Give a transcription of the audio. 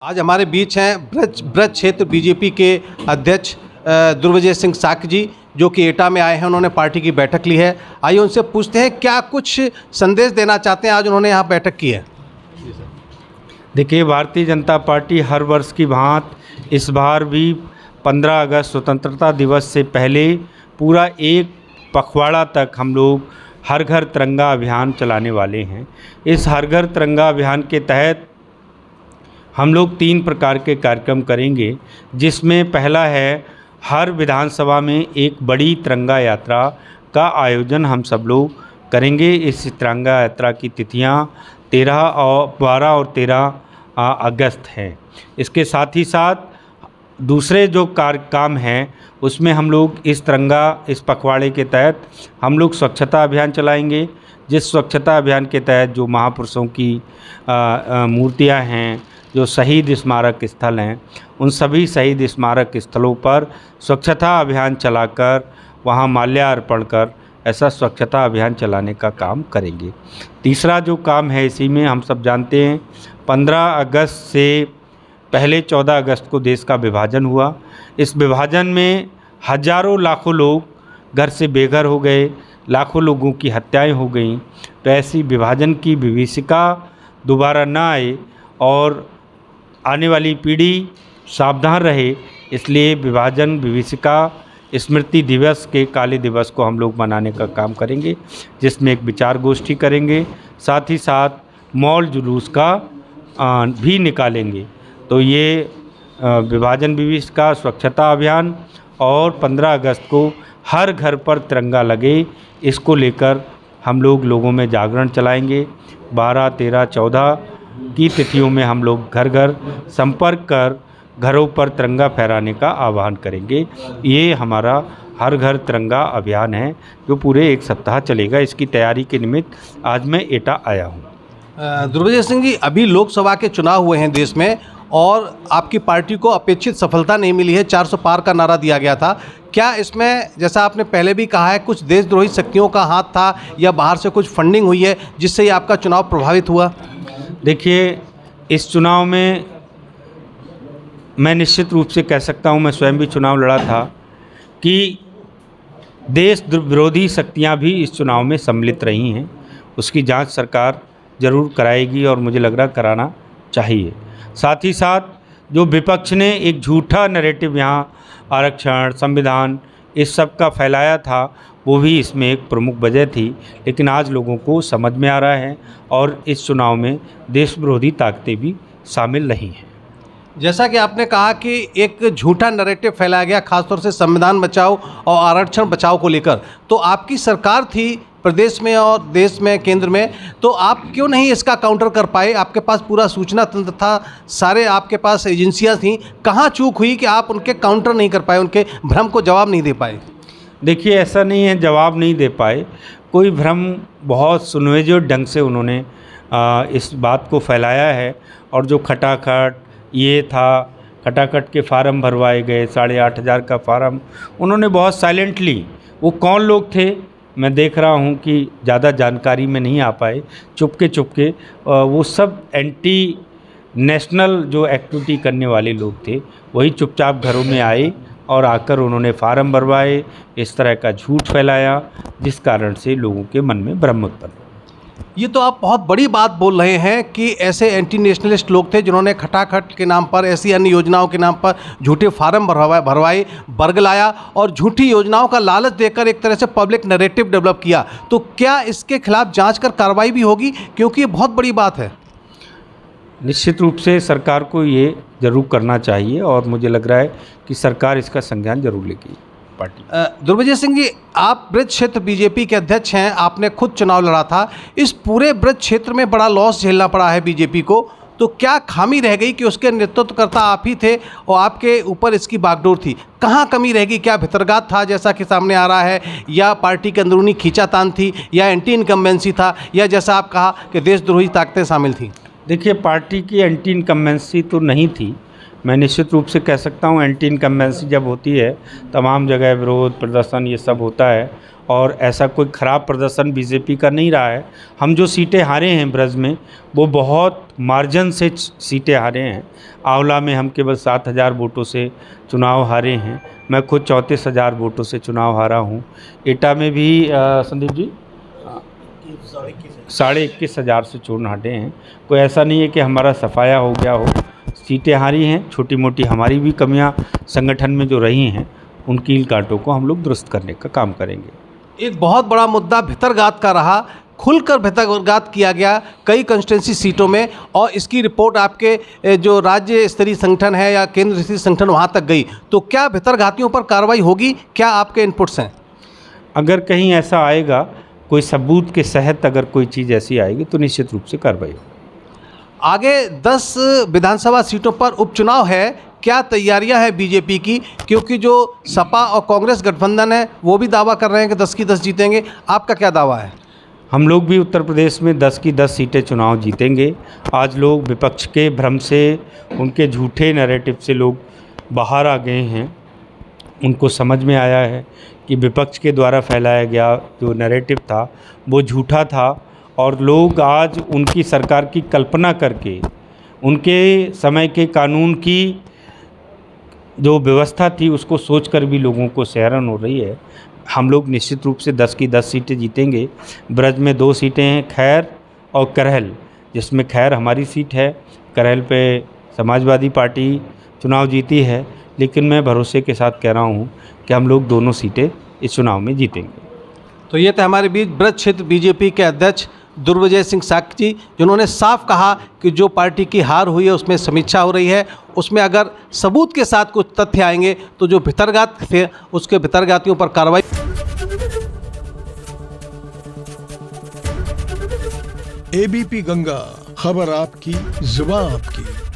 आज हमारे बीच हैं ब्रज क्षेत्र बीजेपी के अध्यक्ष दुर्विजय सिंह साक्य जी, जो कि एटा में आए हैं। उन्होंने पार्टी की बैठक ली है। आइए उनसे पूछते हैं क्या कुछ संदेश देना चाहते हैं। आज उन्होंने यहाँ बैठक की है। देखिए, भारतीय जनता पार्टी हर वर्ष की भांति इस बार भी 15 अगस्त स्वतंत्रता दिवस से पहले पूरा एक पखवाड़ा तक हम लोग हर घर तिरंगा अभियान चलाने वाले हैं। इस हर घर तिरंगा अभियान के तहत हम लोग 3 प्रकार के कार्यक्रम करेंगे, जिसमें पहला है हर विधानसभा में एक बड़ी तिरंगा यात्रा का आयोजन हम सब लोग करेंगे। इस तिरंगा यात्रा की तिथियां 12 और 13 अगस्त हैं। इसके साथ ही साथ दूसरे जो काम हैं उसमें हम लोग इस पखवाड़े के तहत हम लोग स्वच्छता अभियान चलाएंगे। जिस स्वच्छता अभियान के तहत जो महापुरुषों की मूर्तियां हैं, जो शहीद स्मारक स्थल हैं, उन सभी शहीद स्मारक स्थलों पर स्वच्छता अभियान चलाकर वहां माल्यार्पण कर ऐसा स्वच्छता अभियान चलाने का काम करेंगे। तीसरा जो काम है, इसी में हम सब जानते हैं 15 अगस्त से पहले 14 अगस्त को देश का विभाजन हुआ। इस विभाजन में हजारों लाखों लोग घर से बेघर हो गए, लाखों लोगों की हत्याएं हो गईं। तो ऐसी विभाजन की विभीषिका दोबारा ना आए और आने वाली पीढ़ी सावधान रहे, इसलिए विभाजन विभीषिका स्मृति दिवस के काले दिवस को हम लोग मनाने का काम करेंगे, जिसमें एक विचार गोष्ठी करेंगे। साथ ही साथ मॉल जुलूस का भी निकालेंगे। तो ये विभाजन विभीषिका, स्वच्छता अभियान और 15 अगस्त को हर घर पर तिरंगा लगे, इसको लेकर हम लोग लोगों में जागरण चलाएंगे। 12, 13, 14 की तिथियों में हम लोग घर घर संपर्क कर घरों पर तिरंगा फहराने का आह्वान करेंगे। ये हमारा हर घर तिरंगा अभियान है, जो पूरे 1 सप्ताह चलेगा। इसकी तैयारी के निमित्त आज मैं एटा आया हूँ। दुर्विजय सिंह जी, अभी लोकसभा के चुनाव हुए हैं देश में और आपकी पार्टी को अपेक्षित सफलता नहीं मिली है। 400 पार का नारा दिया गया था। क्या इसमें, जैसा आपने पहले भी कहा है, कुछ देशद्रोही शक्तियों का हाथ था या बाहर से कुछ फंडिंग हुई है जिससे ये आपका चुनाव प्रभावित हुआ? देखिए, इस चुनाव में मैं निश्चित रूप से कह सकता हूँ, मैं स्वयं भी चुनाव लड़ा था, कि देश विरोधी शक्तियाँ भी इस चुनाव में सम्मिलित रही हैं। उसकी जांच सरकार ज़रूर कराएगी और मुझे लग रहा कराना चाहिए। साथ ही साथ जो विपक्ष ने एक झूठा नैरेटिव यहाँ आरक्षण, संविधान, इस सब का फैलाया था, वो भी इसमें एक प्रमुख वजह थी। लेकिन आज लोगों को समझ में आ रहा है और इस चुनाव में देश विरोधी ताकतें भी शामिल नहीं हैं। जैसा कि आपने कहा कि एक झूठा नैरेटिव फैलाया गया, खासतौर से संविधान बचाओ और आरक्षण बचाओ को लेकर, तो आपकी सरकार थी प्रदेश में और देश में, केंद्र में, तो आप क्यों नहीं इसका काउंटर कर पाए? आपके पास पूरा सूचना तंत्र था, सारे आपके पास एजेंसियां थीं। कहाँ चूक हुई कि आप उनके काउंटर नहीं कर पाए, उनके भ्रम को जवाब नहीं दे पाए? देखिए, ऐसा नहीं है जवाब नहीं दे पाए, कोई भ्रम बहुत सुनियोजित ढंग से उन्होंने इस बात को फैलाया है। और जो खटाखट ये था, खटाखट के फार्म भरवाए गए, 8,500 का फार्म, उन्होंने बहुत साइलेंटली, वो कौन लोग थे मैं देख रहा हूँ कि ज़्यादा जानकारी में नहीं आ पाए, चुपके वो सब एंटी नेशनल जो एक्टिविटी करने वाले लोग थे, वही चुपचाप घरों में आए और आकर उन्होंने फार्म भरवाए, इस तरह का झूठ फैलाया, जिस कारण से लोगों के मन में भ्रम उत्पन्न। ये तो आप बहुत बड़ी बात बोल रहे हैं कि ऐसे एंटी नेशनलिस्ट लोग थे जिन्होंने खटाखट के नाम पर, ऐसी अन्य योजनाओं के नाम पर झूठे फार्म भरवाए, बरगलाया और झूठी योजनाओं का लालच देकर एक तरह से पब्लिक नैरेटिव डेवलप किया। तो क्या इसके खिलाफ जांच कर कार्रवाई भी होगी, क्योंकि ये बहुत बड़ी बात है? निश्चित रूप से सरकार को ये ज़रूर करना चाहिए और मुझे लग रहा है कि सरकार इसका संज्ञान जरूर लेगी। पार्टी दुर्विजय सिंह जी, आप ब्रज क्षेत्र बीजेपी के अध्यक्ष हैं, आपने खुद चुनाव लड़ा था। इस पूरे ब्रज क्षेत्र में बड़ा लॉस झेलना पड़ा है बीजेपी को, तो क्या खामी रह गई कि उसके नेतृत्वकर्ता आप ही थे और आपके ऊपर इसकी बागडोर थी? कहाँ कमी रहेगी? क्या भितरगात था जैसा कि सामने आ रहा है, या पार्टी के अंदरूनी खींचातान थी, या एंटी इनकम्बेंसी था, या जैसा आप कहा कि देशद्रोही ताकतें शामिल थीं? देखिए, पार्टी की एंटी इनकम्बेंसी तो नहीं थी, मैं निश्चित रूप से कह सकता हूँ एंटी इनकम्बेंसी जब होती है तमाम जगह विरोध प्रदर्शन ये सब होता है और ऐसा कोई ख़राब प्रदर्शन बीजेपी का नहीं रहा है। हम जो सीटें हारे हैं ब्रज में वो बहुत मार्जिन से सीटें हारे हैं। आंवला में हम केवल 7,000 वोटों से चुनाव हारे हैं। मैं खुद 34,000 वोटों से चुनाव हारा हूँ। एटा में भी संदीप जी 21,500 से चुनाव हारे हैं। कोई ऐसा नहीं है कि हमारा सफाया हो गया हो। सीटें हारी हैं, छोटी मोटी हमारी भी कमियां संगठन में जो रही हैं उन कील कांटों को हम लोग दुरुस्त करने का काम करेंगे। एक बहुत बड़ा मुद्दा भितरघात का रहा, खुलकर भितरघात किया गया कई कंस्टिट्यूंसी सीटों में और इसकी रिपोर्ट आपके जो राज्य स्तरीय संगठन है या केंद्र स्तरीय संगठन वहाँ तक गई, तो क्या भितरघातियों पर कार्रवाई होगी? क्या आपके इनपुट्स हैं? अगर कहीं ऐसा आएगा, कोई सबूत के सहित अगर कोई चीज़ ऐसी आएगी तो निश्चित रूप से कार्रवाई होगी। आगे 10 विधानसभा सीटों पर उपचुनाव है, क्या तैयारियां हैं बीजेपी की? क्योंकि जो सपा और कांग्रेस गठबंधन है वो भी दावा कर रहे हैं कि 10 की 10 जीतेंगे। आपका क्या दावा है? हम लोग भी उत्तर प्रदेश में 10 की 10 सीटें चुनाव जीतेंगे। आज लोग विपक्ष के भ्रम से, उनके झूठे नैरेटिव से लोग बाहर आ गए हैं। उनको समझ में आया है कि विपक्ष के द्वारा फैलाया गया जो नैरेटिव था वो झूठा था और लोग आज उनकी सरकार की कल्पना करके, उनके समय के कानून की जो व्यवस्था थी उसको सोचकर भी लोगों को हैरान हो रही है। हम लोग निश्चित रूप से 10 की 10 सीटें जीतेंगे। ब्रज में 2 सीटें हैं, खैर और करहल, जिसमें खैर हमारी सीट है, करहल पे समाजवादी पार्टी चुनाव जीती है। लेकिन मैं भरोसे के साथ कह रहा हूँ कि हम लोग दोनों सीटें इस चुनाव में जीतेंगे। तो ये थे हमारे बीच ब्रज क्षेत्र बीजेपी के अध्यक्ष दुर्विजय सिंह साक्य जी, जिन्होंने साफ कहा कि जो पार्टी की हार हुई है उसमें समीक्षा हो रही है, उसमें अगर सबूत के साथ कुछ तथ्य आएंगे तो जो भितरघात थे उसके भितरघातियों पर कार्रवाई। एबीपी गंगा, खबर आपकी, जुबान आपकी।